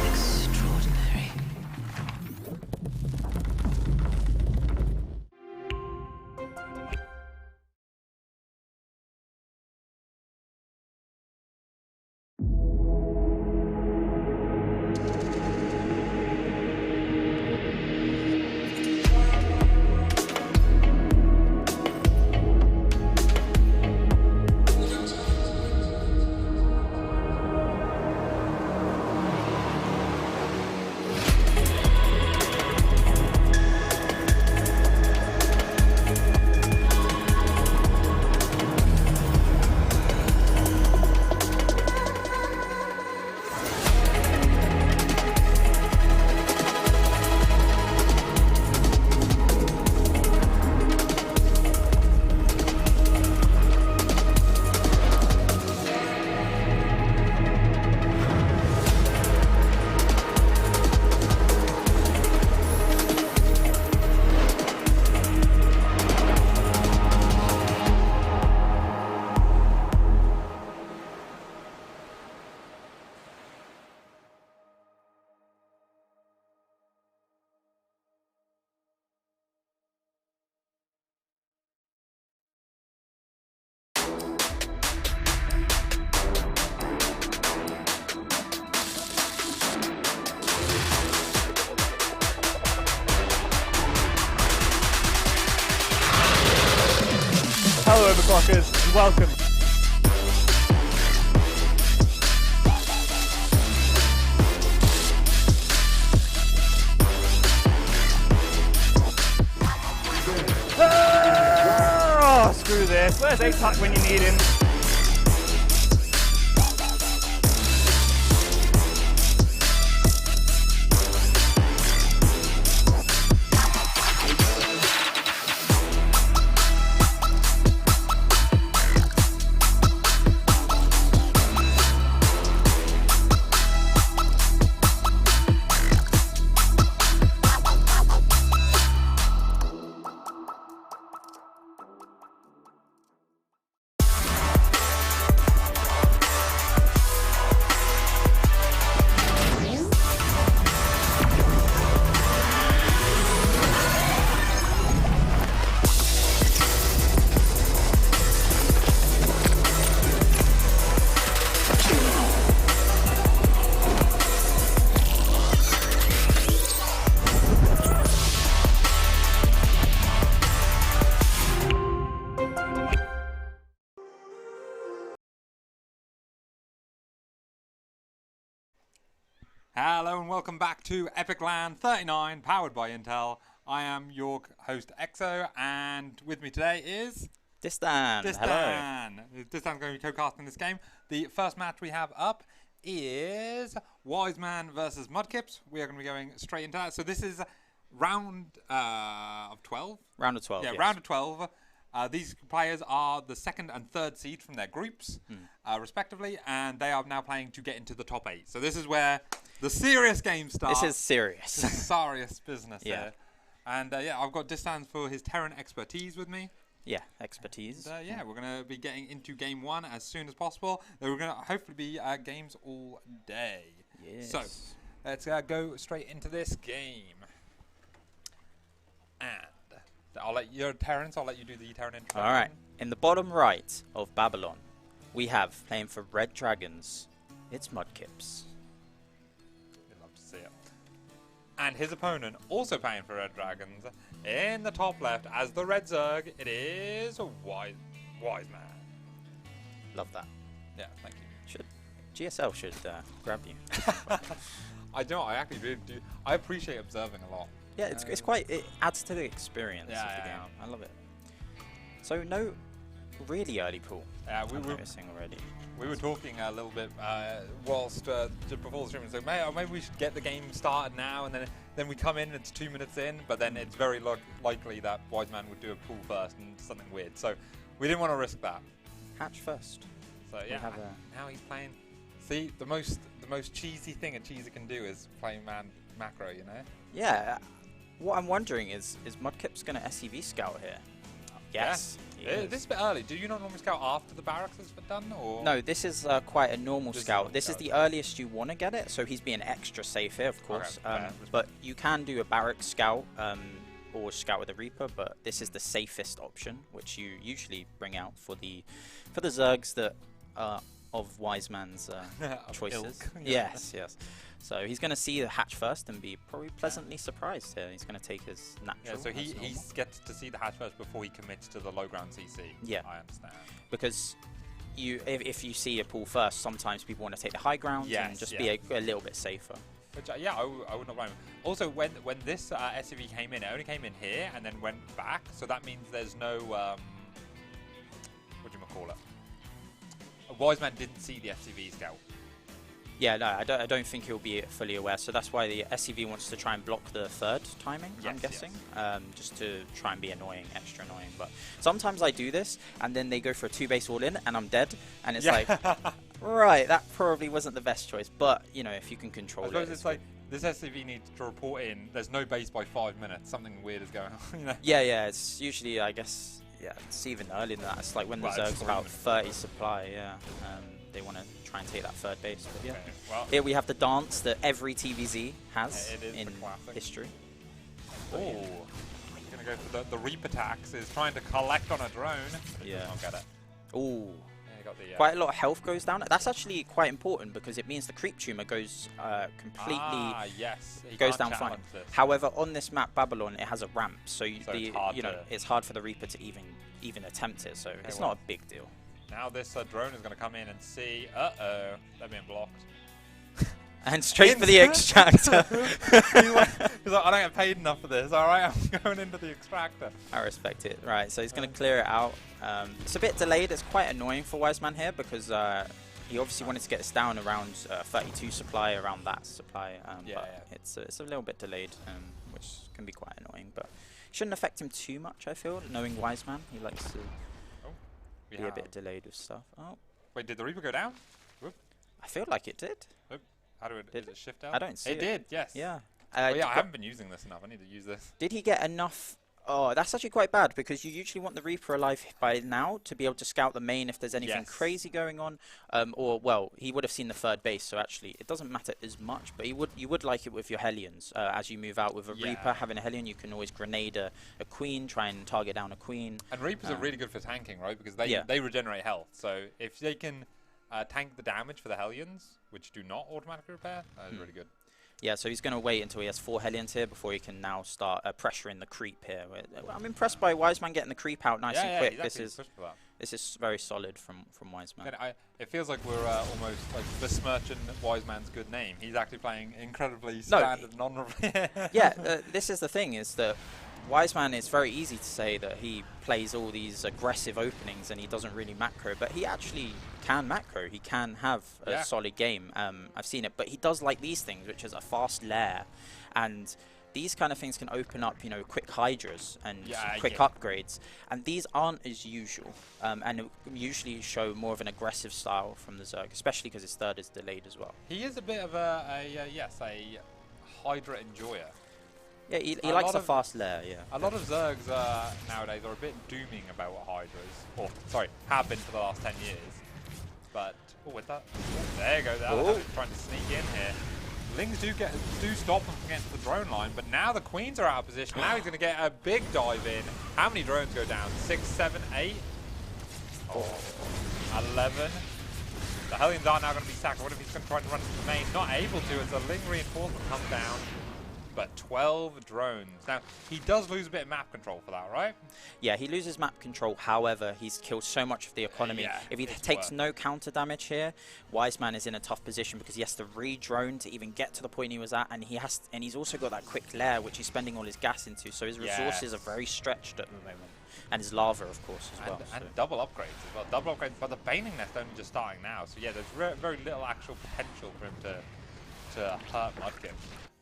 Extraordinary. Hello overclockers, and welcome. Oh, screw this. Where's EPIC when you need him? Hello and welcome back to EPIC39, powered by Intel. I am your host Exo, and with me today is Distan. Hello. Distan's going to be co-casting this game. The first match we have up is Wiseman versus Mudkipz. We are going to be going straight into that. So this is round of 12. Round of 12. Yeah, yes. round of 12. These players are the second and third seed from their groups, respectively, and they are now playing to get into the top 8. So this is where the serious game starts. This is serious. Serious business Yeah. here. And yeah, I've got Distan for his Terran expertise with me. Yeah, expertise. And, yeah, we're going to be getting into game 1 as soon as possible. We're going to hopefully be games all day. Yes. So let's go straight into this game. And I'll let you, Terrence, I'll let you do the Terran intro. All right. In the bottom right of Babylon, we have, playing for Red Dragons, it's Mudkipz. You'd love to see it. And his opponent, also playing for Red Dragons, in the top left, as the Red Zerg, it is Wiseman. Love that. Yeah, thank you. GSL should grab you. I don't. I actually really do. I appreciate observing a lot. Yeah, it's quite. It adds to the experience of the game. I love it. So no, really early pool. Yeah, I'm noticing already. We were talking a little bit whilst just before the stream, and so maybe we should get the game started now, and then we come in. And it's 2 minutes in, but then it's very likely that Wiseman would do a pool first and something weird. So we didn't want to risk that. Hatch first. So yeah, now he's playing. See, the most cheesy thing a cheeser can do is play macro, you know? Yeah. What I'm wondering is Mudkipz going to SCV scout here? Yes. Yeah. This is a bit early. Do you not normally scout after the barracks has been done, or? No, this is quite a normal scout. This is the earliest you want to get it, so he's being extra safe here, of course. Okay, but you can do a barrack scout or scout with a Reaper, but this is the safest option, which you usually bring out for the Zergs that of Wiseman's choices. Yes. So he's going to see the hatch first and be probably pleasantly surprised here. He's going to take his natural. Yeah, so he gets to see the hatch first before he commits to the low ground CC. Yeah, I understand. Because if you see a pool first, sometimes people want to take the high ground and just be a little bit safer. Which, I would not blame him. Also, when this SCV came in, it only came in here and then went back. So that means there's no what do you call it? Wiseman didn't see the SCV scout. Yeah, no, I don't think he'll be fully aware. So that's why the SCV wants to try and block the third timing, I'm guessing. Just to try and be annoying, extra annoying. But sometimes I do this, and then they go for a 2-base all-in, and I'm dead. And it's like, right, that probably wasn't the best choice. But, you know, if you can control it. I suppose it's like, this SCV needs to report in, there's no base by 5 minutes. Something weird is going on, you know? Yeah, it's usually, I guess, it's even earlier than that. It's like when the Zerg's about 30 supply, they want to try and take that third base. But okay, well, here we have the dance that every TVZ has in history. Oh, he's going to go for the Reaper tax, is trying to collect on a drone. But does not get it. Oh. Yeah, quite a lot of health goes down. That's actually quite important because it means the creep tumor goes completely goes down fine. However, on this map Babylon, it has a ramp, so it's hard for the Reaper to even attempt it. So it's not a big deal. Now this drone is going to come in and see. They're being blocked. And straight for the extractor. He's like, I don't get paid enough for this. All right, I'm going into the extractor. I respect it. Right, so he's going to clear it out. It's a bit delayed. It's quite annoying for Wiseman here because he obviously wanted to get this down around 32 supply, around that supply. But it's a little bit delayed, which can be quite annoying. But shouldn't affect him too much, I feel, knowing Wiseman. He likes to be a bit delayed with stuff. Oh. Wait, did the Reaper go down? Whoop. I feel like it did. Whoop. How do did it shift out? I don't see it. It did, yes. Yeah. I haven't been using this enough. I need to use this. Did he get enough? Oh, that's actually quite bad because you usually want the Reaper alive by now to be able to scout the main if there's anything crazy going on. Well, he would have seen the third base, so actually it doesn't matter as much, but you would like it with your Hellions. As you move out with a Reaper, having a Hellion, you can always grenade a Queen, try and target down a Queen. And Reapers are really good for tanking, right? Because they regenerate health. So if they can tank the damage for the Hellions, which do not automatically repair, that is really good. Yeah, so he's going to wait until he has 4 Hellions here before he can now start pressuring the creep here. I'm impressed by Wiseman getting the creep out nice and quick. This is very solid from Wiseman. It feels like we're almost like besmirching Wiseman's good name. He's actually playing incredibly standard and honourable. This is the thing, is that Wiseman, is very easy to say that he plays all these aggressive openings and he doesn't really macro, but he actually can macro. He can have a solid game. I've seen it, but he does like these things, which is a fast lair, and these kind of things can open up, quick Hydras and quick upgrades, and these aren't as usual, and usually show more of an aggressive style from the Zerg, especially because his third is delayed as well. He is a bit of a Hydra enjoyer. Yeah, he likes a fast lair, A lot of Zergs nowadays are a bit dooming about what Hydras, have been for the last 10 years. But, with that, there you go, trying to sneak in here. Lings do stop them from getting to the drone line, but now the Queens are out of position. Now he's going to get a big dive in. How many drones go down? 6, 7, 8? 11. The Hellions are now going to be sacked. What if he's going to try to run to the main? Not able to, as a Ling reinforcement comes down. but 12 drones. Now, he does lose a bit of map control for that, right? Yeah, he loses map control. However, he's killed so much of the economy. Yeah, if he takes no counter damage here, Wiseman is in a tough position because he has to re-drone to even get to the point he was at, and he's also got that quick lair which he's spending all his gas into. So his resources are very stretched at the moment, and his lava, of course, as well. And double upgrades as well. Double upgrades, but the Baning Nest only just starting now. So yeah, there's very little actual potential for him to hurt Mudkipz.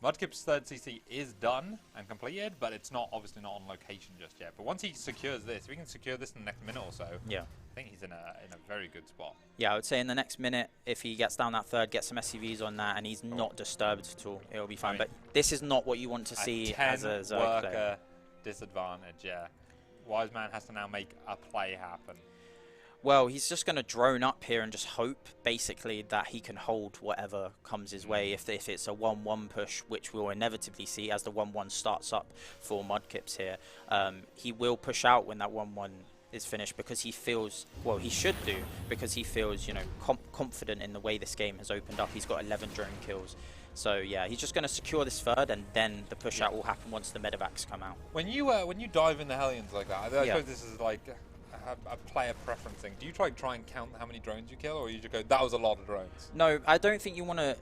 Mudkipz's third CC is done and completed, but it's obviously not on location just yet. But once he secures this, if he can secure this in the next minute or so, yeah, I think he's in a very good spot. Yeah, I would say in the next minute, if he gets down that third, gets some SCVs on that, and he's not disturbed at all, it'll be fine. I mean, but this is not what you want to see as a Zerg player. Disadvantage, yeah. Wiseman has to now make a play happen. Well, he's just going to drone up here and just hope, basically, that he can hold whatever comes his way. If it's a 1-1 push, which we'll inevitably see as the 1-1 starts up for Mudkipz here, he will push out when that 1-1 is finished because he feels, well, he should do, because he feels, you know, confident in the way this game has opened up. He's got 11 drone kills. So yeah, he's just going to secure this third, and then the push out will happen once the medevacs come out. When you dive in the Hellions like that, I suppose this is like a player preferencing. Do you try and count how many drones you kill, or you just go, that was a lot of drones? No, I don't think you want to.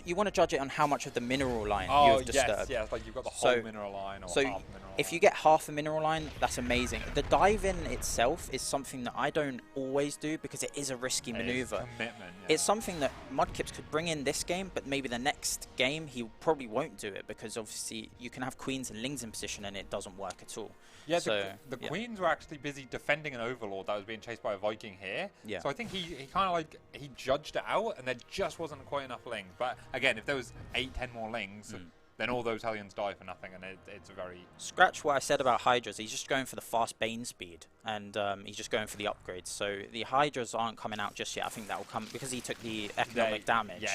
You want to judge it on how much of the mineral line you've disturbed. Yes, like you've got the whole mineral line or half mineral line. If you get half a mineral line, that's amazing. The dive in itself is something that I don't always do because it is a risky maneuver. Commitment, yeah. It's something that Mudkipz could bring in this game, but maybe the next game he probably won't do it because obviously you can have queens and lings in position and it doesn't work at all. Yeah, so, the queens were actually busy defending an overlord that was being chased by a Viking here. Yeah. So I think he kind of like, he judged it out and there just wasn't quite enough lings. But again, if there was 8-10 more lings, then all those Hellions die for nothing, and it's a very... Scratch what I said about Hydras. He's just going for the fast Bane speed, and he's just going for the upgrades. So the Hydras aren't coming out just yet. I think that will come, because he took the economic damage,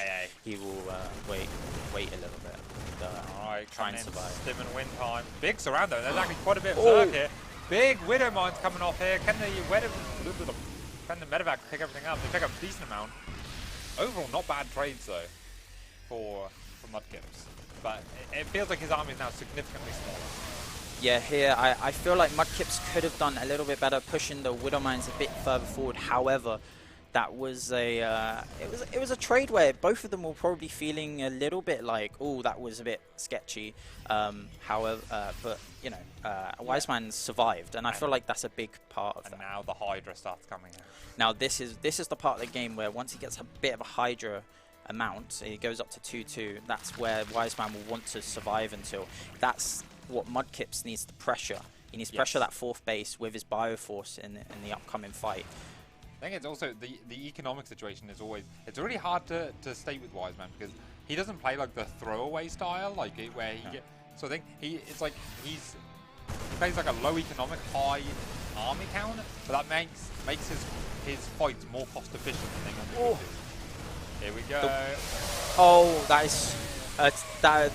he will wait a little bit. Alright, try and survive. Stim and win time. Big surrounder. There's actually quite a bit of Zerg here. Big Widow Mines coming off here. Can the medevac pick everything up? They pick up a decent amount. Overall, not bad trades, though, for Mudkipz. But it feels like his army is now significantly smaller. Yeah, here I feel like Mudkipz could have done a little bit better, pushing the Widow Mines a bit further forward. However, that was it was a trade where both of them were probably feeling a little bit like, oh, that was a bit sketchy. However, but you know, Wiseman survived, and I feel like that's a big part of that. And now the Hydra starts coming in. Now this is the part of the game where once he gets a bit of a Hydra amount, it goes up to 2-2. That's where Wiseman will want to survive until. That's what Mudkipz needs to pressure. He needs to pressure that fourth base with his Bioforce in the upcoming fight. I think it's also the economic situation is always, it's really hard to stay with Wiseman because he doesn't play like the throwaway style, like where he get. So I think he plays like a low economic, high army count, but that makes his fights more cost efficient than they normally would do. Here we go. That is...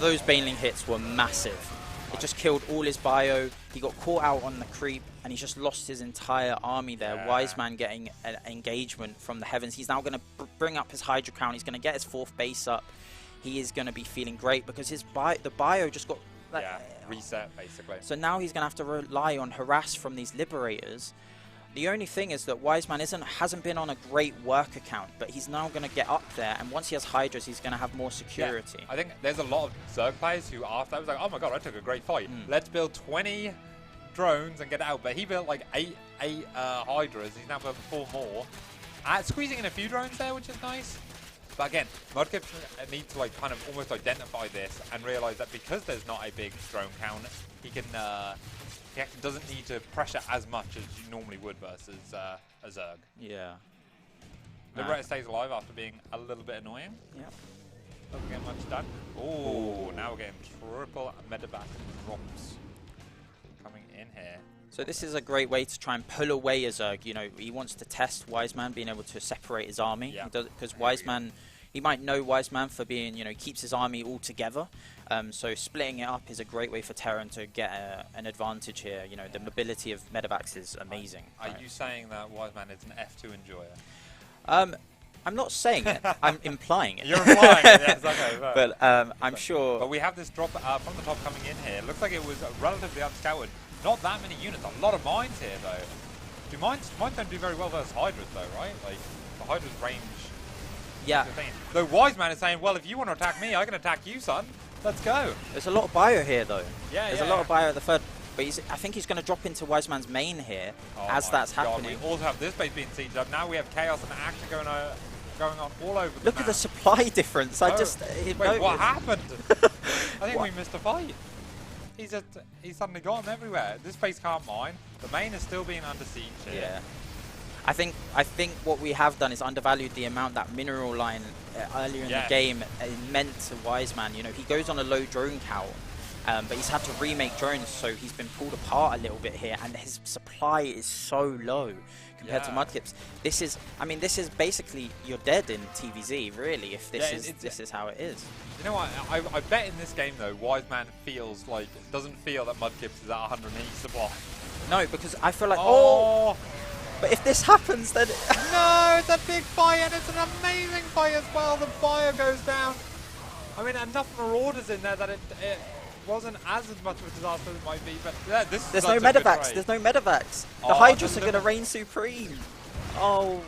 those Baneling hits were massive. It just killed all his bio. He got caught out on the creep, and he just lost his entire army there. Yeah. Wiseman getting an engagement from the heavens. He's now going to bring up his Hydra count. He's going to get his fourth base up. He is going to be feeling great because the bio just got... reset, basically. So now he's going to have to rely on harass from these Liberators. The only thing is that Wiseman hasn't been on a great work account, but he's now going to get up there, and once he has Hydras, he's going to have more security. Yeah, I think there's a lot of Zerg players who after that was like, oh my god, I took a great fight. Let's build 20 drones and get out. But he built like eight Hydras. He's now building 4 more. Squeezing in a few drones there, which is nice. But again, Mudkipz needs to like kind of almost identify this and realize that because there's not a big drone count, he can. He actually doesn't need to pressure as much as you normally would versus a Zerg. Yeah. Liberator stays alive after being a little bit annoying. Yep. Doesn't get much done. Oh, now we're getting triple medevac drops coming in here. So this is a great way to try and pull away a Zerg. You know, he wants to test Wiseman being able to separate his army. Yeah. Because Wiseman, he might know Wiseman for being, you know, keeps his army all together. So splitting it up is a great way for Terran to get an advantage here. You know, the mobility of medevacs is amazing. Are you saying that Wiseman is an F2 enjoyer? I'm not saying it. I'm implying it. You're implying it, yes, okay. But I'm sure. But we have this drop from the top coming in here. Looks like it was relatively unscouted. Not that many units. A lot of mines here, though. Do mines don't do very well versus Hydras, though, right? Like, the Hydra's range. Yeah. Though Wiseman is saying, well, if you want to attack me, I can attack you, son. Let's go. There's a lot of bio here, though. Yeah, There's a lot of bio at the third. But I think he's going to drop into Wiseman's main here as that's happening. We also have this base being sieged up. Now we have chaos and action going on all over the Look map. at the supply difference. I just... Wait, what happened? I think we missed a fight. He's suddenly got them everywhere. This base can't mine. The main is still being under siege here. Yeah. I think what we have done is undervalued the amount that mineral line earlier in the game meant to Wiseman. You know, he goes on a low drone count, but he's had to remake drones, so he's been pulled apart a little bit here, and his supply is so low compared to Mudkipz. This is basically you're dead in TVZ, really, if this is how it is. You know what? I bet in this game though, Wiseman doesn't feel that Mudkipz is at 180 supply. No, because I feel like but if this happens, then no, it's a big fight, and it's an amazing fight as well. The fire goes down. I mean, enough marauders in there that it wasn't as much of a disaster as it might be. But yeah, there's no medevacs. There's no medevacs. The Hydras are going to reign supreme. Oh,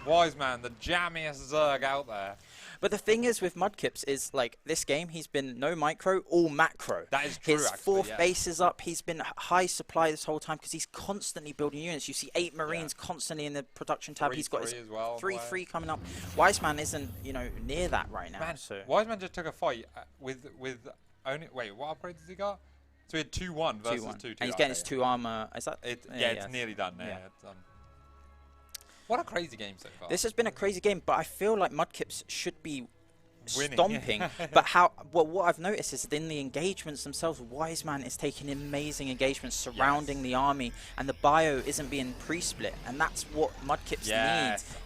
Wiseman, the jammiest Zerg out there. But the thing is with Mudkipz is, like, this game, he's been no micro, all macro. That is true, His fourth base is up. He's been high supply this whole time because he's constantly building units. You see 8 Marines constantly in the production tab. He's got his 3-3 coming up. Wiseman isn't, you know, near that right now. Man, so Wiseman just took a fight with only... Wait, what upgrades has he got? So he had 2-1 versus 2-2. And he's getting his 2 armor. Is that? It's nearly done now. Yeah. It's done. What a crazy game so far. This has been a crazy game, but I feel like Mudkipz should be winning. Stomping. But what I've noticed is that in the engagements themselves, Wiseman is taking amazing engagements surrounding the army, and the bio isn't being pre-split, and that's what Mudkipz needs.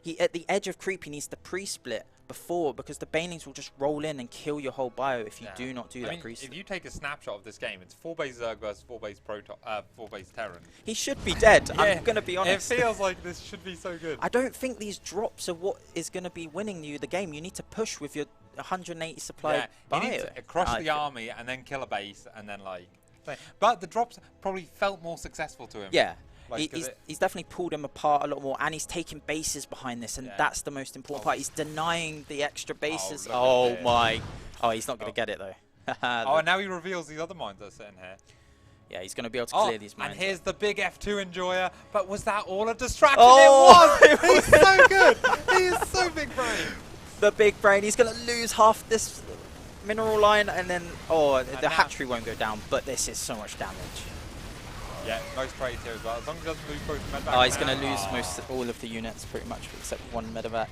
He at the edge of creep, he needs the pre-split before, because the banelings will just roll in and kill your whole bio if you do not do that pre-split. If you take a snapshot of this game, it's 4-base Zerg versus 4-base Terran. He should be dead. I'm going to be honest. It feels like this should be so good. I don't think these drops are what is going to be winning you the game. You need to push with your 180 supply bio. You need to crush the army and then kill a base and then But the drops probably felt more successful to him. Yeah. He's definitely pulled him apart a lot more, and he's taking bases behind this, and that's the most important part. He's denying the extra bases. Oh my! Oh, he's not going to get it though. And now he reveals these other mines that are sitting here. Yeah, he's going to be able to clear these mines. And here's the big F2 enjoyer. But was that all a distraction? Oh, it was! He's so good! He is so big brain! The big brain. He's going to lose half this mineral line, and then the hatchery won't go down. But this is so much damage. Yeah, most trades here as well. As long as he doesn't lose both medevac. Oh, he's going to lose all of the units pretty much, except one medevac.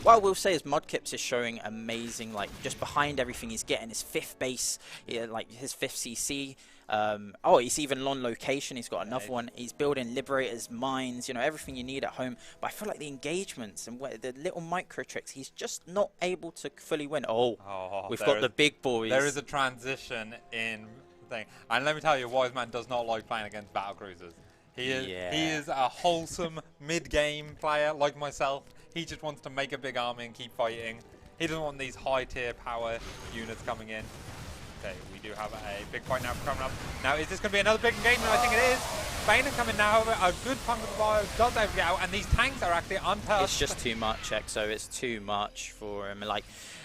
What I will say is Mudkipz is showing amazing, just behind everything he's getting his 5th base, his 5th CC. He's even on location. He's got another one. He's building liberators, mines, everything you need at home. But I feel like the engagements and the little micro tricks, he's just not able to fully win. We've got the big boys. There is a transition in thing. And let me tell you, Wiseman does not like playing against battlecruisers. He is a wholesome mid-game player like myself. He just wants to make a big army and keep fighting. He doesn't want these high-tier power units coming in. Okay, we do have a big fight now coming up. Now, is this going to be another big engagement? I think it is. Banen coming now, however, a good punk of the bio does have to get out, and these tanks are actually untouched. It's just too much, Exo. It's too much for him.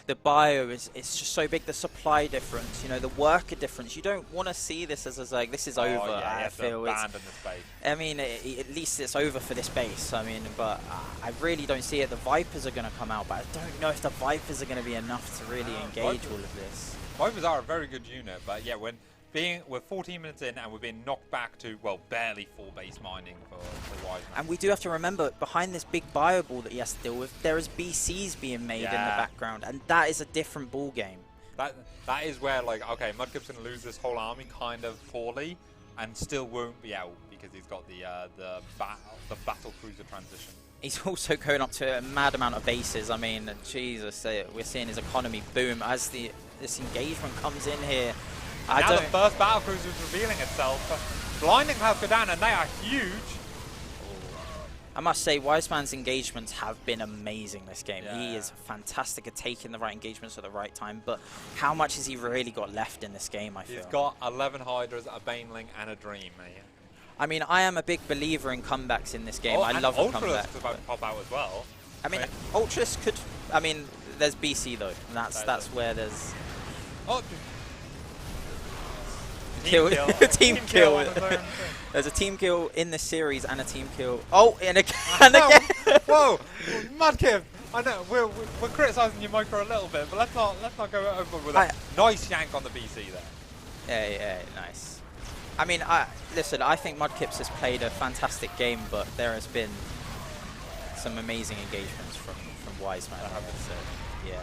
The bio it's just so big. The supply difference, the worker difference. You don't want to see this as this is over. I feel I mean, at least it's over for this base. I mean, but I really don't see it. The Vipers are going to come out, but I don't know if the Vipers are going to be enough to really engage all of this. Vipers are a very good unit, but yeah, we're 14 minutes in and we're being knocked back to, barely 4-base mining for Wiseman. And we do have to remember, behind this big bio ball that he has to deal with, there is BCs being made in the background, and that is a different ball game. That is where, okay, Mudkipz going to lose this whole army kind of poorly and still won't be out because he's got the battle cruiser transition. He's also going up to a mad amount of bases. I mean, Jesus, we're seeing his economy boom as this engagement comes in here. Now the first battlecruiser is revealing itself. Blinding clouds go down, and they are huge. I must say, Wiseman's engagements have been amazing this game. Yeah. He is fantastic at taking the right engagements at the right time, but how much has he really got left in this game, I feel? He's got 11 Hydras, a Baneling, and a Dream, mate. I mean, I am a big believer in comebacks in this game. Oh, I love a comeback. Ultralisk's about to pop out as well. I mean, Ultralisk could... I mean, there's BC, though, and that's where there's... Oh, Kill. Team kill. on his own. There's a team kill in this series and a team kill. Oh, and again. And again. Whoa, Mudkipz. I know we're criticising your micro a little bit, but let's not go over with that. Nice yank on the BC there. Yeah, nice. I mean, listen. I think Mudkipz has played a fantastic game, but there has been some amazing engagements from Wiseman. I have to say. Yeah.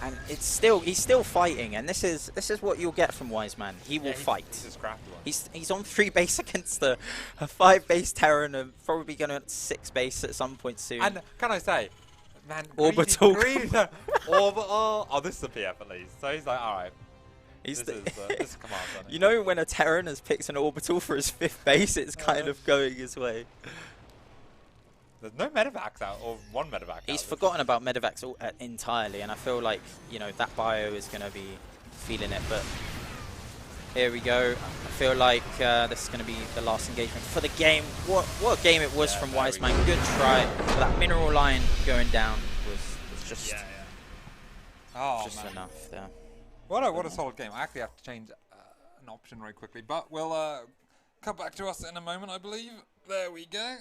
And he's still fighting, and this is what you'll get from Wiseman. He will fight. He's a scrappy one. He's on 3 base against a 5 base Terran, and probably going to 6 base at some point soon. And can I say, man, Orbital. Orbital. Oh, this is a PF at least. So he's like, all right. This is command. You know, when a Terran has picked an orbital for his 5th base, it's kind of going his way. There's no medevacs out, or one medevac out. He's forgotten about medevacs entirely, and I feel like, you know, that bio is going to be feeling it. But here we go. I feel like this is going to be the last engagement for the game. What a game it was from Wiseman. Good try. But that mineral line going down was just, just enough there. What a solid game. I actually have to change an option very quickly, but we'll come back to us in a moment, I believe. There we go.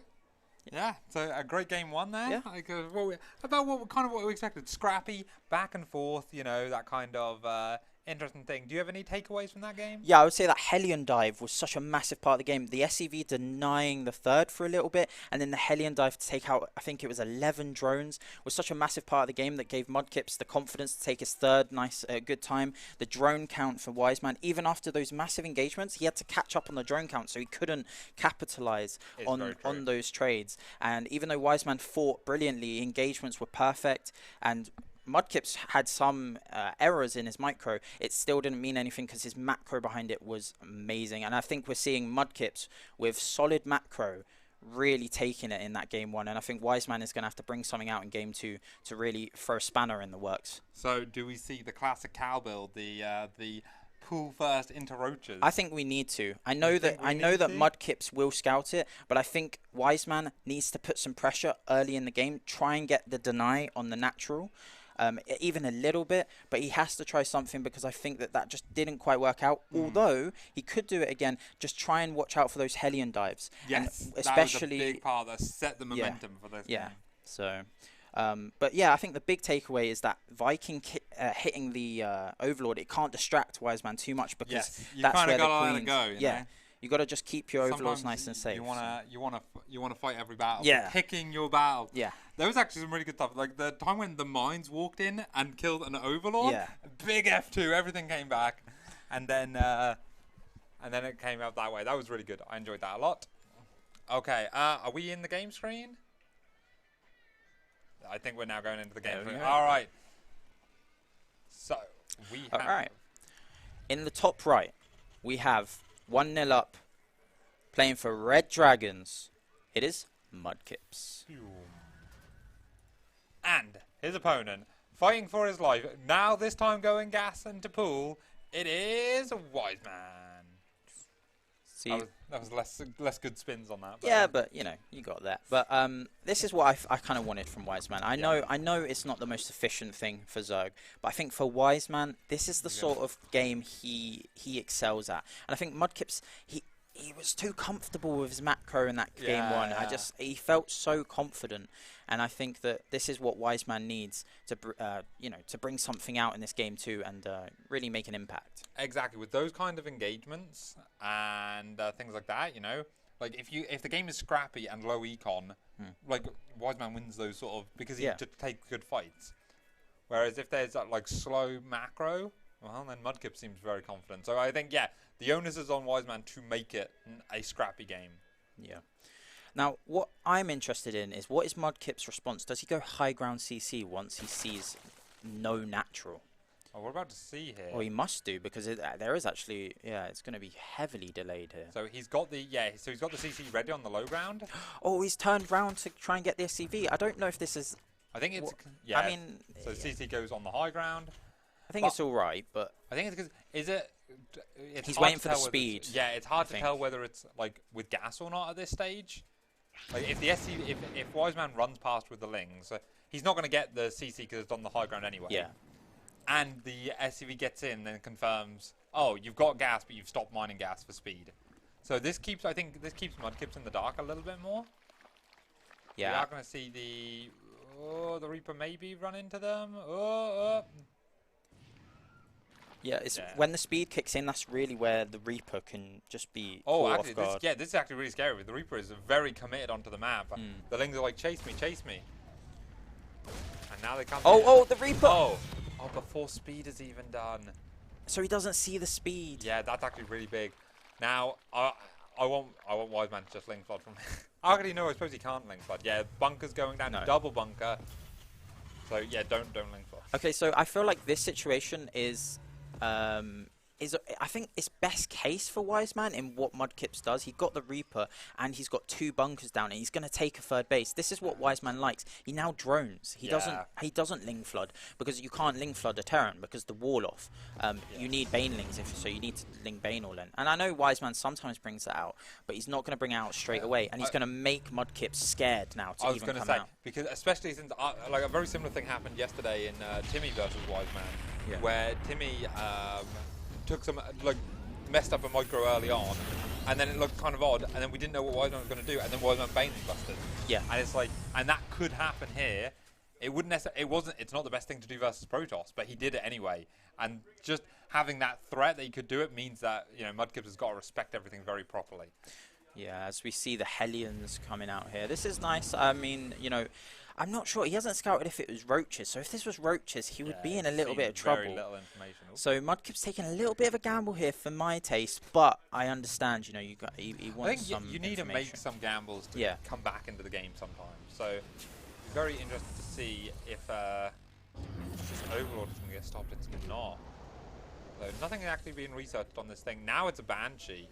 Yeah, so a great game one there. Yeah. Like, what we expected. Scrappy, back and forth, you know, that kind of interesting thing. Do you have any takeaways from that game? Yeah, I would say that Hellion Dive was such a massive part of the game. The SCV denying the 3rd for a little bit, and then the Hellion Dive to take out, I think it was 11 drones, was such a massive part of the game that gave Mudkipz the confidence to take his 3rd good time. The drone count for Wiseman, even after those massive engagements, he had to catch up on the drone count, so he couldn't capitalize on those trades. And even though Wiseman fought brilliantly, engagements were perfect, and Mudkipz had some errors in his micro, it still didn't mean anything because his macro behind it was amazing. And I think we're seeing Mudkipz with solid macro really taking it in that game 1. And I think Wiseman is going to have to bring something out in game 2 to really throw a spanner in the works. So do we see the classic cow build, the pool first into roaches? I think we need to. I know that Mudkipz will scout it, but I think Wiseman needs to put some pressure early in the game, try and get the deny on the natural. Even a little bit, but he has to try something because I think that just didn't quite work out. Although he could do it again, just try and watch out for those Hellion dives. Yes, and especially that was a big part that set the momentum for this game. So, but yeah, I think the big takeaway is that Viking hitting the Overlord, it can't distract Wiseman too much because that's where the Queens. You know? You got to just keep your Overlords nice and safe. You wanna fight every battle. Yeah. Picking your battle. Yeah. There was actually some really good stuff. Like the time when the mines walked in and killed an Overlord. Yeah. Big F2. Everything came back, and then it came out that way. That was really good. I enjoyed that a lot. Okay. Are we in the game screen? I think we're now going into the game screen. All right. So we have. All right. In the top right, we have 1-0 up, playing for Red Dragons. It is Mudkipz. And his opponent, fighting for his life, now this time going gas into pool, it is Wiseman. See, that was less good spins on that. But yeah, but you know, you got that. But this is what I kind of wanted from Wiseman. I know it's not the most efficient thing for Zerg, but I think for Wiseman, this is the sort of game he excels at. And I think Mudkipz, he was too comfortable with his macro in that game 1. He felt so confident, and I think that this is what Wiseman needs to to bring something out in this game 2 and really make an impact. Exactly, with those kind of engagements and things like that, you know, like if the game is scrappy and low econ, like Wiseman wins those sort of because he takes good fights. Whereas if there's that like slow macro, well, then Mudkipz seems very confident. So I think, the onus is on Wiseman to make it a scrappy game. Yeah. Now, what I'm interested in is what is Mudkip's response? Does he go high ground CC once he sees no natural? Oh, we're about to see here. Well, he must do because there is actually, yeah, it's going to be heavily delayed here. So he's got the so he's got the CC ready on the low ground. Oh, he's turned round to try and get the SCV. I don't know if this is. I think it's yeah. I mean, so CC goes on the high ground. I think it's all right, but I think it's because he's waiting for the speed. Yeah, it's hard to tell whether it's like with gas or not at this stage. Like if the SCV, if Wiseman runs past with the Lings, he's not going to get the CC because it's on the high ground anyway. Yeah. And the SCV gets in and confirms, oh, you've got gas, but you've stopped mining gas for speed. So this keeps, I think, this keeps Mudkipz in the dark a little bit more. Yeah. We are going to see the Reaper maybe run into them. Yeah, it's when the speed kicks in, that's really where the Reaper can just be caught actually, off guard. this is actually really scary. The Reaper is very committed onto the map. The Lings are like, chase me, chase me. And now they come. Oh, the Reaper! Oh, before speed is even done. So he doesn't see the speed. Yeah, that's actually really big. Now, I want Wiseman to just link flood from here. Actually, no, I suppose he can't link flood. Yeah, bunker's going down, double bunker. So yeah, don't link flood. Okay, so I feel like this situation is I think it's best case for Wiseman in what Mudkipz does. He got the Reaper and he's got 2 bunkers down and he's going to take a 3rd base. This is what Wiseman likes. He now drones. He doesn't ling flood because you can't ling flood a Terran because the wall off. You need banelings so you need to ling bane all in. And I know Wiseman sometimes brings that out, but he's not going to bring it out straight away and he's going to make Mudkipz scared now to even come out. Because especially since like a very similar thing happened yesterday in Timmy versus Wiseman, where Timmy took some messed up a micro early on, and then it looked kind of odd, and then we didn't know what Wiseman was going to do, and then Wiseman Bane busted. Yeah. And it's like, and that could happen here. It wouldn't necessarily. It's not the best thing to do versus Protoss, but he did it anyway. And just having that threat that he could do it means that Mudkipz has got to respect everything very properly. Yeah, as we see the Hellions coming out here, this is nice. I mean, I'm not sure. He hasn't scouted if it was roaches. So if this was roaches, he would be in a little bit of trouble. Very little information. So Mudkipz taking a little bit of a gamble here for my taste, but I understand. He wants some. You need to make some gambles to come back into the game sometimes. So it's very interesting to see if this Overlord is going to get stopped. It's not. So nothing is actually being researched on this thing. Now it's a Banshee.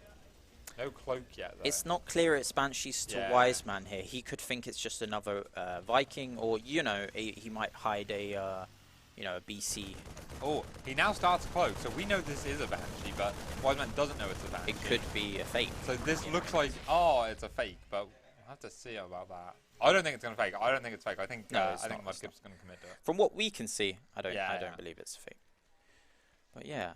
No cloak yet, though. It's not clear it's Banshees to Wiseman here. He could think it's just another Viking, or, he might hide a BC. Oh, he now starts cloak, so we know this is a Banshee, but Wiseman doesn't know it's a Banshee. It could be a fake. So this looks like, it's a fake, but we'll have to see about that. I don't think it's going to fake. I don't think it's fake. I think Mudkipz is going to commit to it. From what we can see, I don't believe it's fake. But yeah.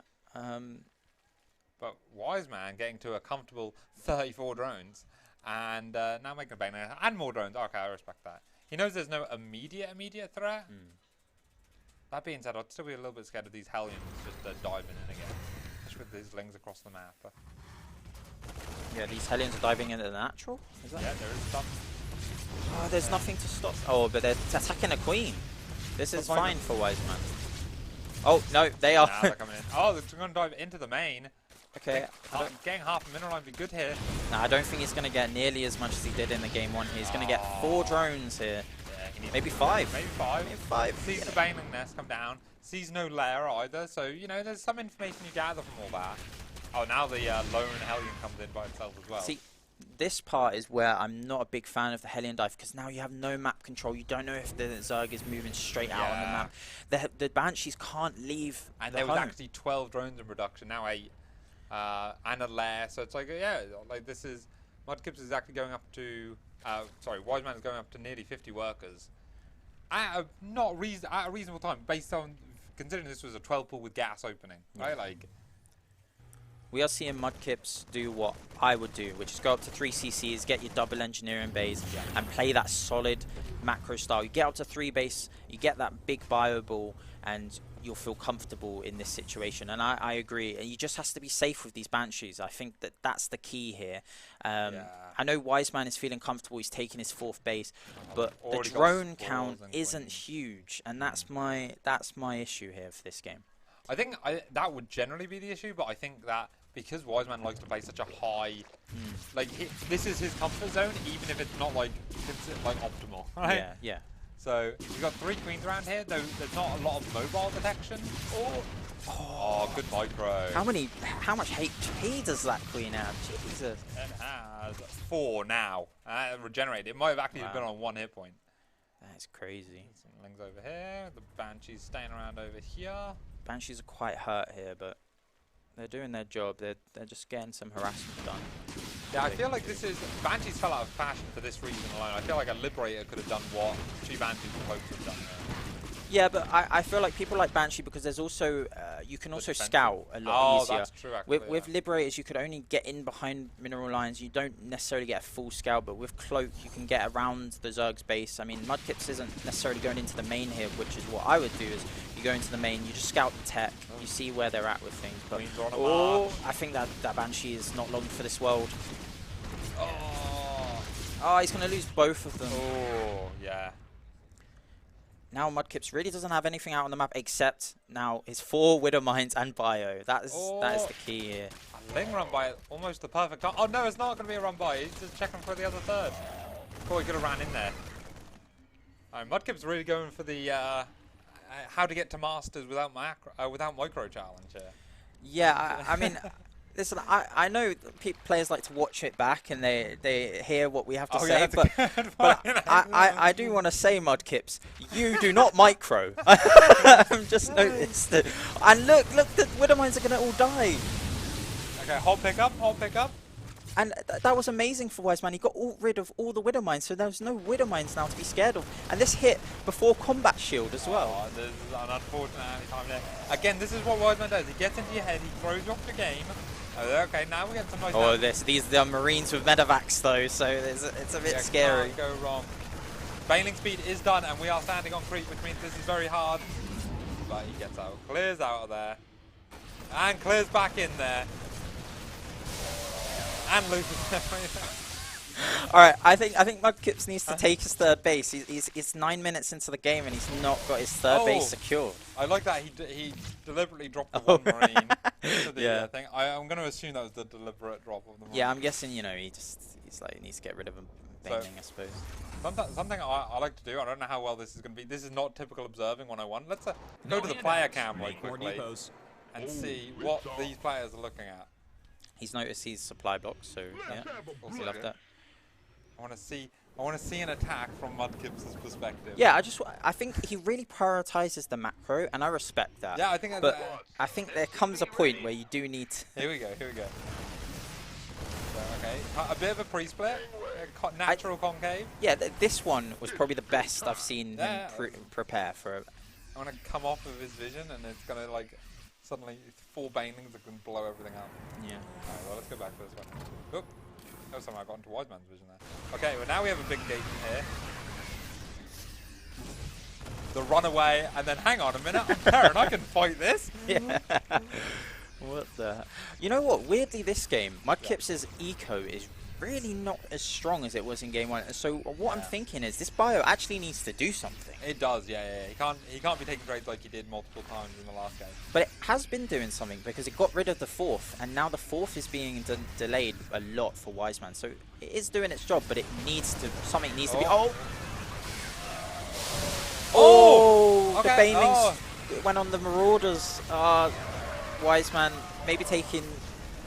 But Wiseman getting to a comfortable 34 drones and now making a bang and more drones. Okay, I respect that. He knows there's no immediate threat. That being said, I'd still be a little bit scared of these Hellions just diving in again, especially with these Lings across the map. Yeah, these Hellions are diving into the natural? Is that? Yeah, there is some. Oh, there's nothing to stop. Oh, but they're attacking a queen. This is fine for Wiseman. Oh, no, they are. Now they're coming in. Oh, they're going to dive into the main. Okay. Getting half a mineral line would be good here. No, I don't think he's going to get nearly as much as he did in the game 1 here. He's going to get 4 drones here. Yeah, maybe 5. Maybe 5. Sees the Baneling nest come down. Sees no lair either. So, there's some information you gather from all that. Oh, now the lone Hellion comes in by itself as well. See, this part is where I'm not a big fan of the Hellion dive, because now you have no map control. You don't know if the Zerg is moving straight out on the map. The Banshees can't leave and there was actually 12 drones in production, now 8. And a lair, so it's like, this is, Mudkipz is actually going up to, Wiseman is going up to nearly 50 workers at a reasonable time, based on, considering this was a 12 pool with gas opening, right? Like, we are seeing Mudkipz do what I would do, which is go up to 3 CCs, get your double engineering base, and play that solid macro style. You get up to 3 base, you get that big bio ball, and you'll feel comfortable in this situation. And I agree. You just has to be safe with these Banshees. I think that's the key here. I know Wiseman is feeling comfortable. He's taking his 4th base, but the drone count isn't huge, and that's my issue here for this game. I think that would generally be the issue, but I think that because Wiseman likes to play such a high, this is his comfort zone, even if it's not like optimal, right? Yeah. So you've got 3 queens around here, though there's not a lot of mobile detection. Oh, good micro. How much HP does that queen have? Jesus. It has 4 now. Regenerated. It might have actually been on 1 hit point. That is crazy. Some lings over here. The Banshee's staying around over here. Banshees are quite hurt here, but they're doing their job. They're just getting some harassment done. Yeah, I feel like this is... Banshees fell out of fashion for this reason alone. I feel like a Liberator could have done what 2 Banshees were supposed to have done there. Yeah, but I feel like people like Banshee because there's also... you can also scout a lot easier. That's true, actually, with Liberators, you could only get in behind mineral lines. You don't necessarily get a full scout, but with Cloak, you can get around the Zerg's base. I mean, Mudkipz isn't necessarily going into the main here, which is what I would do, is you go into the main, you just scout the tech, you see where they're at with things. But I think that Banshee is not long for this world. Oh, he's going to lose both of them. Oh, yeah. Now Mudkipz really doesn't have anything out on the map except now his 4 Widow Mines and Bio. That is the key here. A Ling run by, almost the perfect time. Oh no, it's not going to be a run by. He's just checking for the other third. Thought he could have ran in there. Alright, Mudkipz really going for the how to get to Masters without micro challenge here. Yeah, I mean, listen, I know players like to watch it back and they hear what we have to say, but I do want to say, Mudkipz, you do not micro. I've just noticed it. And look, the Widow Mines are going to all die. Okay, hold pick up. And that was amazing for Wiseman. He got rid of all the Widow Mines, so there's no Widow Mines now to be scared of. And this hit before combat shield as well. This is an unfortunate time there. Again, this is what Wiseman does. He gets into your head, he throws you off the game. Okay, now we get some nice these are Marines with Medivacs though, so it's a bit scary. Can't go wrong. Bailing speed is done, and we are standing on creep, which means this is very hard. But he gets out, clears out of there, and clears back in there. And loses. Alright, I think Mudkipz needs to take his 3rd base. He's 9 minutes into the game and he's not got his 3rd base secured. I like that he deliberately dropped the 1 Marine to the thing. I'm going to assume that was the deliberate drop of the Marine. Yeah, I'm guessing, you know, he needs to get rid of him, bailing, I suppose. Something I like to do, I don't know how well this is going to be. This is not typical observing 101. Let's go to the player cam right quickly and see what these players are looking at. He's noticed his supply blocks, so yeah, he loved that. I want to see an attack from Mudkipz's perspective. Yeah, I think he really prioritizes the macro, and I respect that. Yeah, I think. But I think there comes a point where you do need. Here we go. So, okay, a bit of a pre-split, natural concave. Yeah, this one was probably the best I've seen him prepare for. I want to come off of his vision, and it's gonna like. Suddenly, 4 banelings that can blow everything up. Yeah. Alright, well, let's go back to this one. Oop. That was something I got into Wiseman's vision there. Okay, well, now we have a big gate in here. The runaway, and then hang on a minute, I'm Karen, I can fight this. Yeah. What the? You know what? Weirdly, this game, Mudkipz's eco is really not as strong as it was in game 1. So what I'm thinking is this Bio actually needs to do something. It does, yeah. He can't be taking trades like he did multiple times in the last game. But it has been doing something because it got rid of the 4th, and now the 4th is being delayed a lot for Wiseman. So it is doing its job, but something needs to be. Oh! Okay. The Banelings went on the Marauders. Wiseman maybe taking.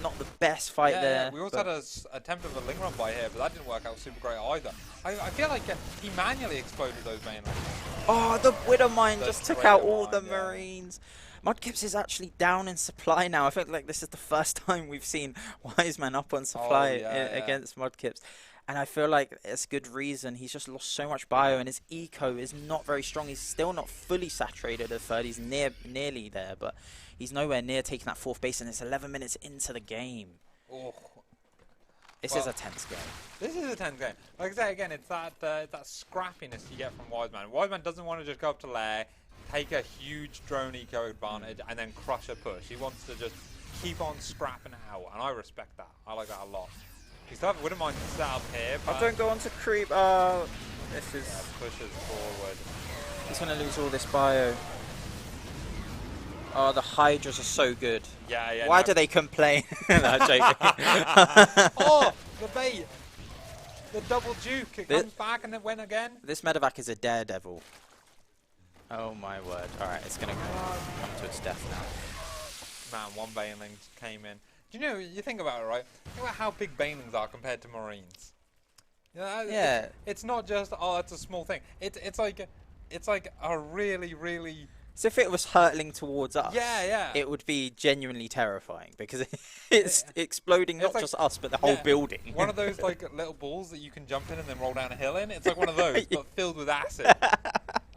Not the best fight there. Yeah. We also had an attempt of a Ling run by here, but that didn't work out super great either. I feel like he manually exploded those main lines. Oh, the Widow Mine just took out all the Marines. Mudkipz is actually down in supply now. I feel like this is the first time we've seen Wiseman up on supply against Mudkipz. And I feel like it's good reason. He's just lost so much bio, and his eco is not very strong. He's still not fully saturated at 3rd. He's nearly there, but he's nowhere near taking that 4th base, and it's 11 minutes into the game. Oh. This is a tense game. This is a tense game. Like I say, again, it's that scrappiness you get from Wiseman. Wiseman doesn't want to just go up to lair, take a huge drone eco advantage, and then crush a push. He wants to just keep on scrapping out, and I respect that. I like that a lot. You still have Widow Mine set up here, but... don't go on to creep. This is... pushes forward. He's going to lose all this bio. Oh, the Hydras are so good. Yeah. Why do they complain? No, I'm joking. Oh, the bait. The double juke. It comes back and it went again. This medevac is a daredevil. Oh my word. Alright, it's going to come to its death now. Man, one Baneling came in. Do you know, you think about it, right? Think about how big Banelings are compared to Marines. You know, Yeah. It's not just, oh, it's a small thing. It's like a really, really... So if it was hurtling towards us, yeah. it would be genuinely terrifying because it's exploding not like, just us but the whole building. One of those like little balls that you can jump in and then roll down a hill in. It's like one of those, but filled with acid.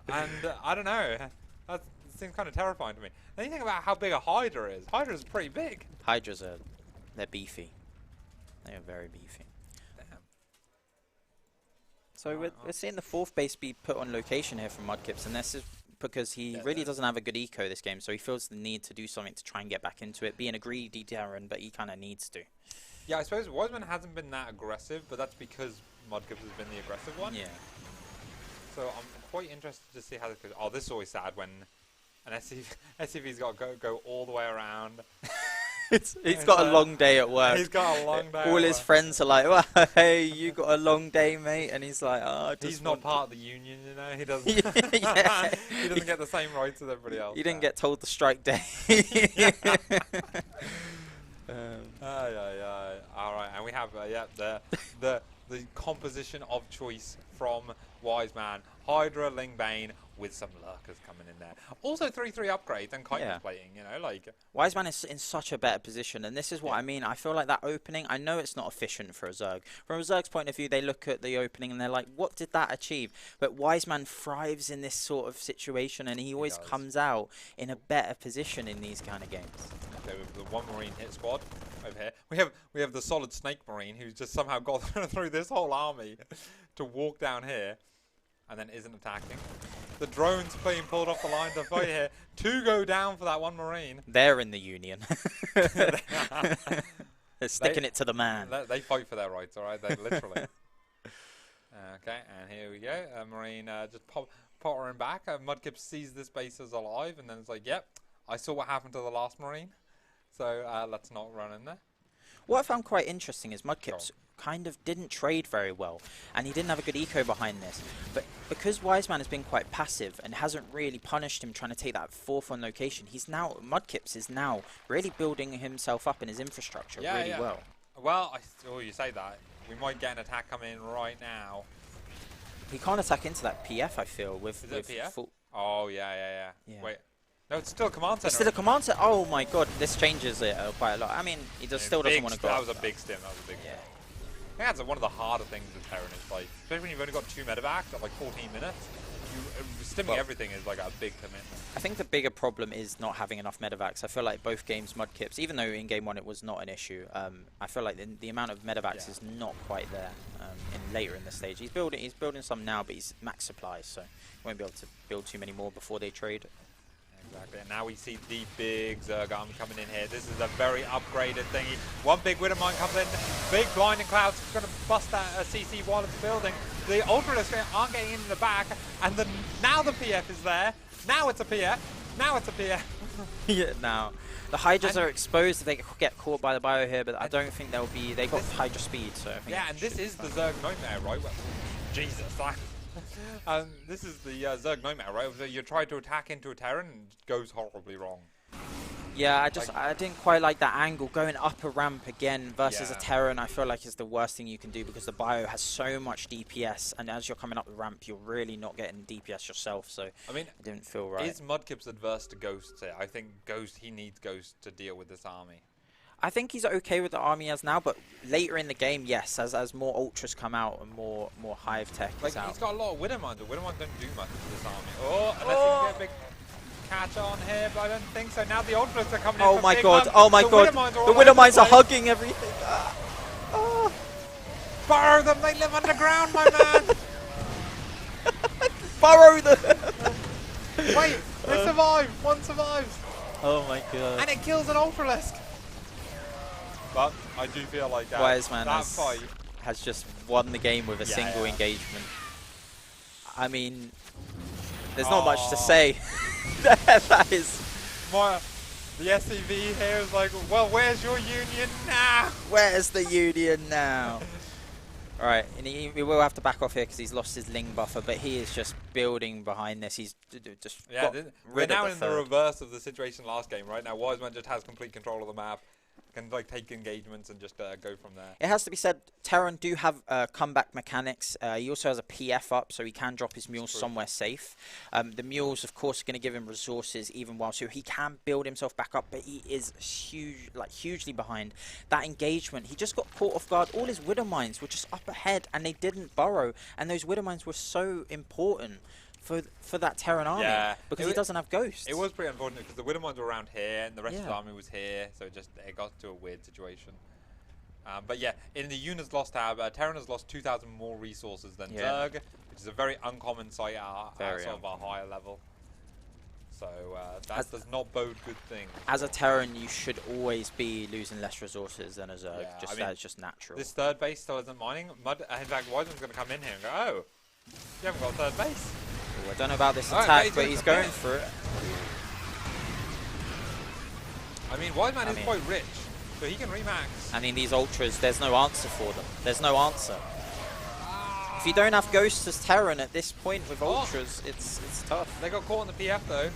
And I don't know, that seems kind of terrifying to me. Then you think about how big a Hydra is. Hydra is pretty big. Hydras they're beefy. They are very beefy. Damn. So we're seeing the 4th base be put on location here from Mudkipz, and this is because he really doesn't have a good eco this game, so he feels the need to do something to try and get back into it. Being a greedy Terran, but he kind of needs to. Yeah, I suppose Wiseman hasn't been that aggressive, but that's because Mudkipz has been the aggressive one. Yeah. So I'm quite interested to see how this goes. Oh, this is always sad when an SCV's got to go all the way around. He's got a long day at work. He's got a long day. All his friends are like, well, hey, you got a long day, mate. And he's like, oh, he's not part of the union, you know. He doesn't. Yeah. He doesn't get the same rights as everybody else. He didn't get told the strike day. All right, and we have the composition of choice from Wiseman. Hydra, Ling Bane, with some lurkers coming in there. Also 3/3 upgrades and kite plating, you know, like... Wiseman is in such a better position, and this is what I mean. I feel like that opening, I know it's not efficient for a Zerg. From a Zerg's point of view, they look at the opening and they're like, what did that achieve? But Wiseman thrives in this sort of situation, and he always comes out in a better position in these kind of games. Okay, with the one Marine hit squad over here. We have the solid Snake Marine who's just somehow got through this whole army to walk down here. And then isn't attacking. The drone's being pulled off the line to fight here. 2 go down for that one Marine. They're in the Union. They're sticking it to the man. They fight for their rights, all right? They literally. Okay, and here we go. Marine just pottering back. Mudkipz sees this base as alive, and then it's like, yep, I saw what happened to the last Marine. So let's not run in there. What I found quite interesting is Mudkipz kind of didn't trade very well, and he didn't have a good eco behind this. But because Wiseman has been quite passive and hasn't really punished him trying to take that 4th on location, Mudkipz is now really building himself up in his infrastructure really well. Well, you say that. We might get an attack coming in right now. He can't attack into that PF, I feel, with PF? Oh, yeah. Wait. No, it's still a command center. It's still a command center? Oh my god, this changes it quite a lot. I mean, he still doesn't want to go. That was a big stim. That was a big stim. I think that's one of the harder things with Terran is like, especially when you've only got 2 medevacs at like 14 minutes, stimming everything is like a big commitment. I think the bigger problem is not having enough medevacs. I feel like both games Mudkipz, even though in game 1 it was not an issue, I feel like the amount of medevacs is not quite there later in the stage. He's building some now, but he's max supplies, so he won't be able to build too many more before they trade. Exactly, and now we see the big Zerg army coming in here. This is a very upgraded thingy. One big Widowmine comes in, big blinding clouds, going to bust that CC while it's building. The Ultralisks aren't getting in the back, and now the PF is there. Now it's a PF. Now it's a PF. Yeah, now the Hydras are exposed if they get caught by the bio here, but I don't think they'll be. They got Hydra speed, so I think and this is the Zerg Nightmare, right? Well, Jesus, this is the Zerg Nightmare, right? So you try to attack into a Terran and it goes horribly wrong. Yeah, I didn't quite like that angle. Going up a ramp again versus a Terran, I feel like is the worst thing you can do because the bio has so much DPS, and as you're coming up the ramp, you're really not getting DPS yourself, so I mean, it didn't feel right. Is Mudkipz adverse to Ghosts here? I think he needs Ghost to deal with this army. I think he's okay with the army as now, but later in the game, yes, as more Ultras come out and more Hive tech is out. He's got a lot of Widowmines, but Widowmines don't do much to this army. Oh, unless he can get a big catch on here, but I don't think so. Now the Ultras are coming in. Oh my god, oh my god. The Widowmines are hugging everything. Burrow them, they live underground, my man. Burrow them. Wait, they survive. One survives. Oh my god. And it kills an Ultralisk. But I do feel like Wiseman that fight has just won the game with a single engagement. I mean, there's not much to say. That is... The SCV here is like, well, where's your union now? Where's the union now? All right, and he will have to back off here because he's lost his Ling buffer, but he is just building behind this. He's just we're now in the reverse of the situation last game, right? Now Wiseman just has complete control of the map, can like take engagements and just go from there. It has to be said, Terran do have comeback mechanics. He also has a PF up, so he can drop his mules somewhere safe. The mules, of course, are going to give him resources even while so he can build himself back up, but he is hugely behind. That engagement, he just got caught off guard. All his Widow Mines were just up ahead, and they didn't burrow. And those Widow Mines were so important for that Terran army because he doesn't have ghosts. It was pretty unfortunate because the Widow Mines were around here and the rest of the army was here, so it got to a weird situation. But yeah, in the units lost tab, Terran has lost 2,000 more resources than Zerg, which is a very uncommon sight at sort of a higher level. So that does not bode good things. As a Terran, you should always be losing less resources than a Zerg. That's just natural. This third base still isn't mining. In fact, Wiseman's going to come in here and go, oh, you haven't got a third base. Ooh, I don't know about this attack, but he's going for it. I mean, Wiseman is quite rich, so he can remax. I mean, these ultras, there's no answer for them. There's no answer. If you don't have ghosts as Terran at this point with ultras, it's tough. They got caught in the PF though.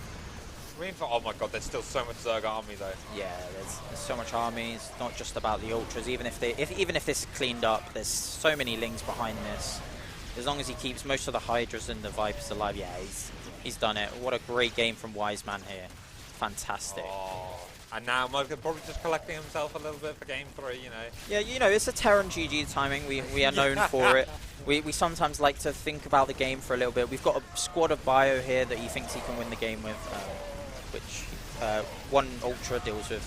Oh my god, there's still so much Zerg army though. Yeah, there's so much army. It's not just about the ultras. Even if this is cleaned up, there's so many Lings behind this. As long as he keeps most of the Hydras and the Vipers alive, yeah, he's done it. What a great game from Wiseman here. Fantastic. Oh. And now Mudkipz probably just collecting himself a little bit for game 3, you know. Yeah, you know, it's a Terran GG timing. We are known for it. We sometimes like to think about the game for a little bit. We've got a squad of Bio here that he thinks he can win the game with, which one Ultra deals with.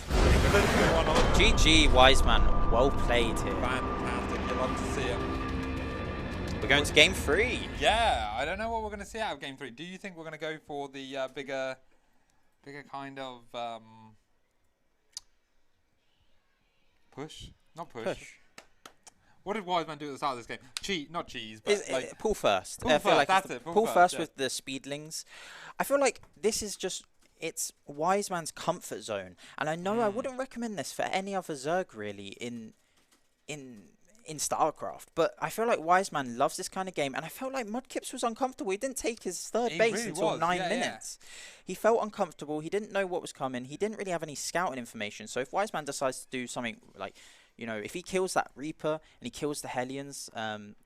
GG, Wiseman. Well played here. Fantastic. You'd love to see it. We're going to game 3. Yeah, I don't know what we're going to see out of game 3. Do you think we're going to go for the bigger kind of push? Not push. What did Wiseman do at the start of this game? Not cheese, but like pull first. Pull first, that's it. Pull first with the speedlings. I feel like this is just it's Wiseman's comfort zone, and I know I wouldn't recommend this for any other Zerg really in StarCraft, but I feel like Wiseman loves this kind of game, and I felt like Mudkipz was uncomfortable. He didn't take his third base until 9 minutes. He felt uncomfortable. He didn't know what was coming. He didn't really have any scouting information. So if Wiseman decides to do something like, you know, if he kills that Reaper and he kills the Hellions,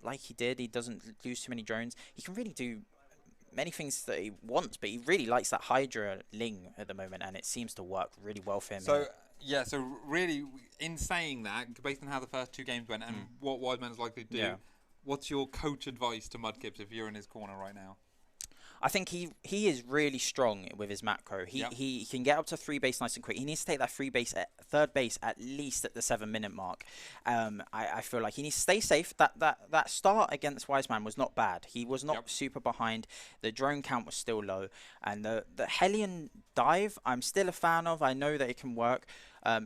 like he did, he doesn't lose too many drones. He can really do many things that he wants, but he really likes that Hydra Ling at the moment, and it seems to work really well for him. So yeah, so really, in saying that, based on how the first 2 games went and what Wiseman's likely to do, what's your coach advice to Mudkipz if you're in his corner right now? I think he is really strong with his macro. He can get up to 3 base nice and quick. He needs to take that third base at least at the 7-minute mark. I feel like he needs to stay safe. That start against Wiseman was not bad. He was not super behind. The drone count was still low, and the Hellion dive I'm still a fan of. I know that it can work.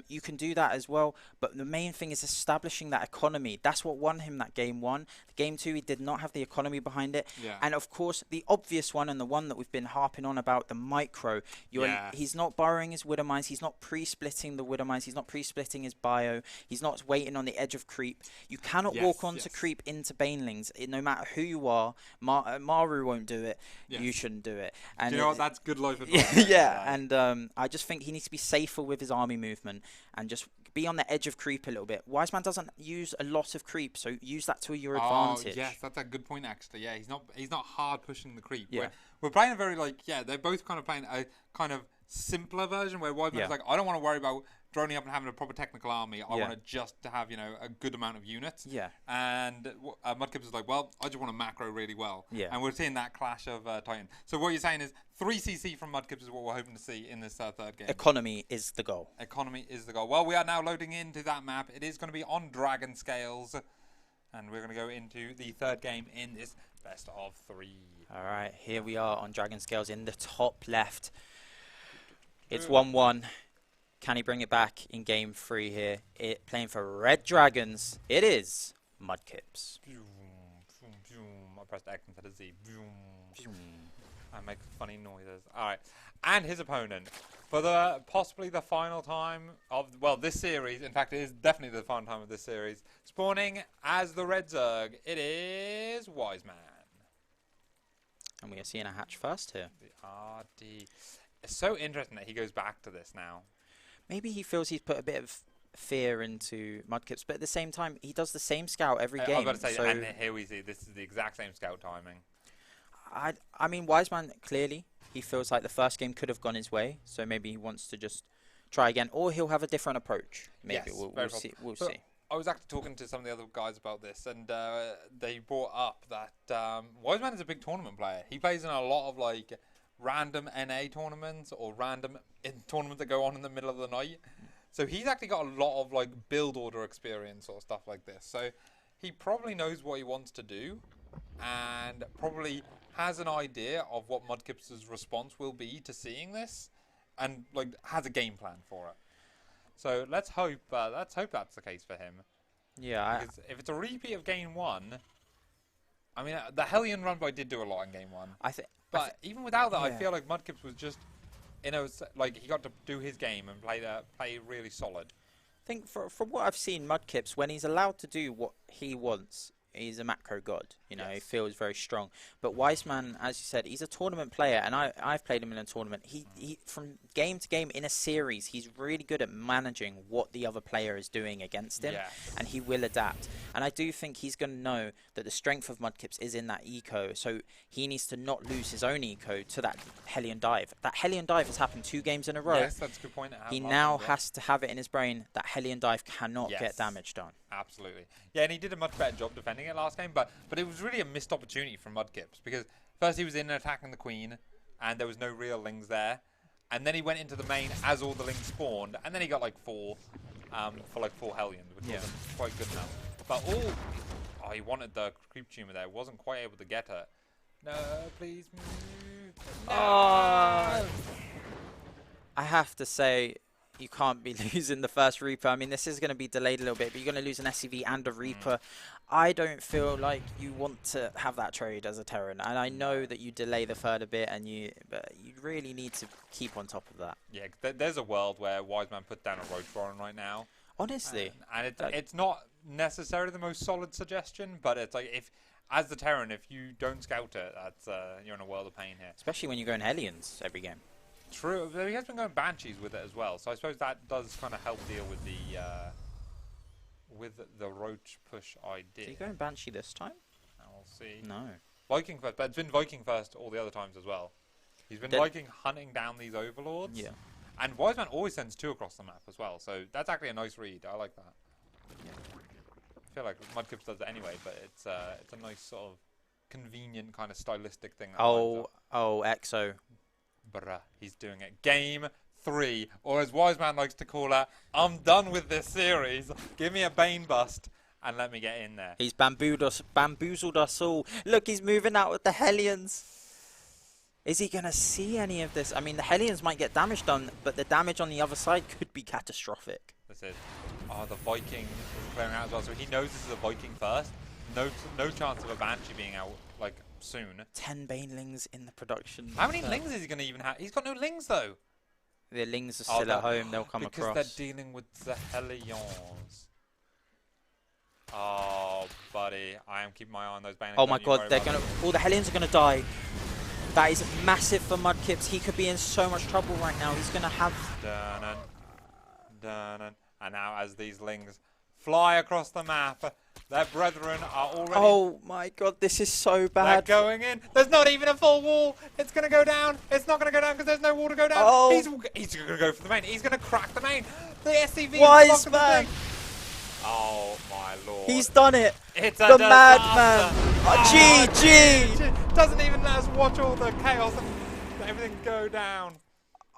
You can do that as well, but the main thing is establishing that economy. That's what won him that game 1. Game 2, he did not have the economy behind it. And of course, the obvious one and the one that we've been harping on about, the micro. He's not borrowing his Widow Mines. He's not pre-splitting the Widow Mines. He's not pre-splitting his Bio. He's not waiting on the edge of creep. You cannot walk onto creep into Banelings. No matter who you are, Maru won't do it. You shouldn't do it. And do you know what? That's good life advice. And I just think he needs to be safer with his army movement and just be on the edge of creep a little bit. Wiseman doesn't use a lot of creep, so use that to your advantage. Yes, that's a good point actually. Yeah, he's not hard pushing the creep. Yeah. We're playing a very they're both kind of playing a kind of simpler version where Wiseman's like, I don't want to worry about droning up and having a proper technical army. I want to just have, a good amount of units. And Mudkipz is like, well, I just want to macro really well. And we're seeing that clash of Titan. So what you're saying is 3 CC from Mudkipz is what we're hoping to see in this third game. Economy is the goal. Economy is the goal. Well, we are now loading into that map. It is going to be on Dragon Scales. And we're going to go into the third game in this best of 3. All right, here we are on Dragon Scales in the top left. It's 1-1. Can he bring it back in game 3 here? Playing for Red Dragons, it is Mudkipz. I pressed X instead of Z. I make funny noises. All right. And his opponent, For the possibly the final time of, well, this series, in fact, it is definitely the final time of this series, spawning as the Red Zerg, it is Wiseman. And we are seeing a hatch first here. The RD. It's so interesting that he goes back to this now. Maybe he feels he's put a bit of fear into Mudkipz, but at the same time, he does the same scout every game. I was about to say, so and here we see, this is the exact same scout timing. I mean, Wiseman, clearly, he feels like the first game could have gone his way, so maybe he wants to just try again, or he'll have a different approach. Maybe yes, we'll see. We'll see. I was actually talking to some of the other guys about this, and they brought up that Wiseman is a big tournament player. He plays in a lot of like random NA tournaments or random tournaments that go on in the middle of the night. So he's actually got a lot of like build order experience or stuff like this. So he probably knows what he wants to do, and probably has an idea of what Mudkipz's response will be to seeing this, and like has a game plan for it. So let's hope that's the case for him. Yeah. Because if it's a repeat of Game 1, I mean the Hellion run boy did do a lot in Game 1. But even without that, I feel like Mudkipz was just, you know, like he got to do his game and play really solid. I think from what I've seen, Mudkipz, when he's allowed to do what he wants, he's a macro god. You know, he feels very strong. But Wiseman, as you said, he's a tournament player, and I've played him in a tournament. He from game to game in a series, he's really good at managing what the other player is doing against him, and he will adapt. And I do think he's going to know that the strength of Mudkipz is in that eco, so he needs to not lose his own eco to that Hellion dive. That Hellion dive has happened 2 games in a row. Yes, that's a good point. He now has to have it in his brain that Hellion dive cannot get damage done. Absolutely. Yeah, and he did a much better job defending it last game, but it was really a missed opportunity from Mudkipz, because first he was in attacking the Queen, and there was no real lings there, and then he went into the main as all the lings spawned, and then he got like 4 for like 4 Hellions, which wasn't quite good enough. But he wanted the creep tumor there, wasn't quite able to get her. No, please move. No. I have to say, you can't be losing the first Reaper. I mean, this is going to be delayed a little bit, but you're going to lose an SCV and a Reaper. I don't feel like you want to have that trade as a Terran, and I know that you delay the third a bit, but you really need to keep on top of that. Yeah, there's a world where Wiseman put down a Roach Warren right now. Honestly. And it's not necessarily the most solid suggestion, but it's like, if as the Terran, if you don't scout it, that's you're in a world of pain here. Especially when you're going Hellions every game. True. He has been going Banshees with it as well, so I suppose that does kind of help deal with the Roach push idea. Is he going Banshee this time? We'll see. No. Viking first, but it's been Viking first all the other times as well. He's been Viking hunting down these overlords. Yeah. And Wiseman always sends 2 across the map as well, so that's actually a nice read. I like that. Yeah. I feel like Mudkipz does it anyway, but it's a nice sort of convenient kind of stylistic thing. That EXO. Bruh, he's doing it. Game 3, or as Wiseman likes to call it, I'm done with this series. Give me a Bane bust and let me get in there. He's bamboozled us all. Look, he's moving out with the Hellions. Is he going to see any of this? I mean, the Hellions might get damage done, but the damage on the other side could be catastrophic. This is, the Viking is clearing out as well, so he knows this is a Viking first. No chance of a Banshee being out, like, soon. 10 Banelings in the production. How many lings is he going to even have? He's got no lings, though. The lings are still at home. They'll come across. Because they're dealing with the Hellions. Oh, buddy. I am keeping my eye on those Banelings. Oh, my God. They're going to... All the Hellions are going to die. That is massive for Mudkipz. He could be in so much trouble right now. He's going to have... And now as these lings fly across the map, their brethren are already... Oh my God, this is so bad. They're going in. There's not even a full wall. It's going to go down. It's not going to go down because there's no wall to go down. Oh. He's going to go for the main. He's going to crack the main. The SCV Wiseman. Oh my Lord. He's done it. It's a the madman. GG. Doesn't even let us watch all the chaos and everything go down.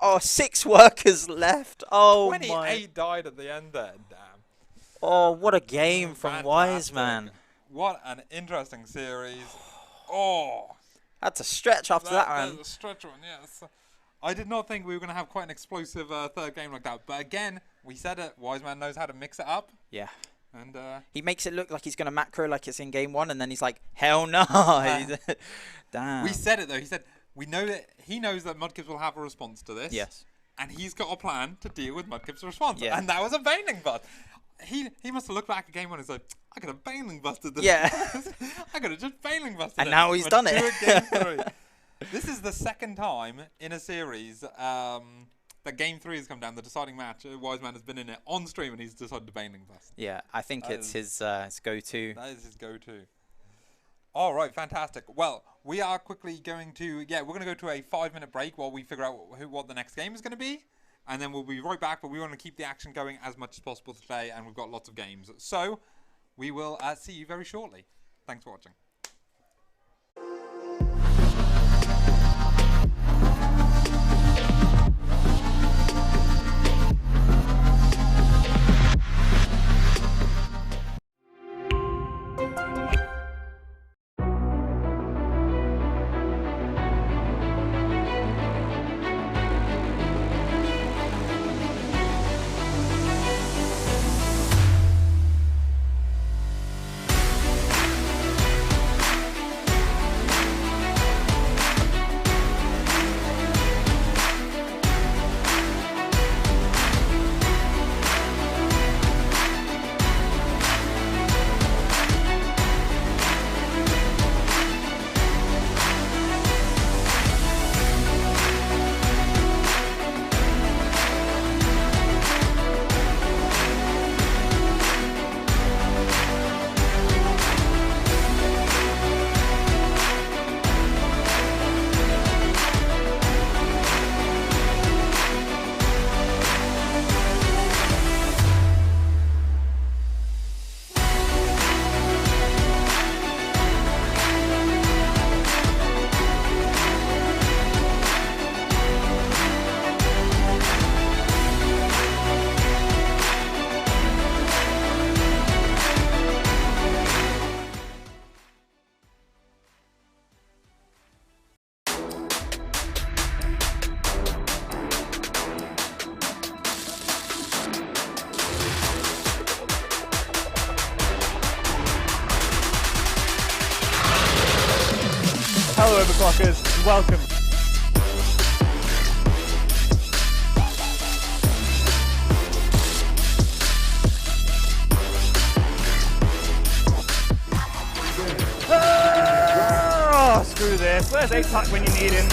Oh, 6 workers left. Oh, 28 died at the end there. Damn. Oh, what a game from Fantastic. Wiseman. What an interesting series. Oh. That's a stretch after that one. That's a stretch one, yes. I did not think we were going to have quite an explosive third game like that. But again, we said it. Wiseman knows how to mix it up. Yeah. And he makes it look like he's going to macro like it's in game 1. And then he's like, hell no. Damn. We said it, though. He said... We know that he knows that Mudkipz will have a response to this. Yes. and he's got a plan to deal with Mudkipz's response. Yeah. And that was a Baneling Bust. He must have looked back at game one and said, I could have Baneling Busted this. Yeah. I could have just Baneling Busted And it. now he's But done do it. Game 3. This is the second time in a series that game 3 has come down, the deciding match. Wiseman has been in it on stream and he's decided to Baneling Bust. Yeah, I think That it's is- his go-to. That is his go-to. All right, fantastic. Well, we are quickly going to, we're going to go to a 5-minute break while we figure out what the next game is going to be. And then we'll be right back, but we want to keep the action going as much as possible today, and we've got lots of games. So, we will see you very shortly. Thanks for watching. Hello, Overclockers. Welcome. Oh, screw this. Where's EPIC when you need him?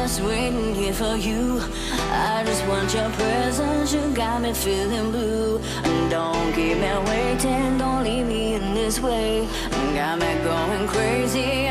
just waiting here for you. I just want your presence, you got me feeling blue. And don't keep me waiting, don't leave me in this way. Got me going crazy.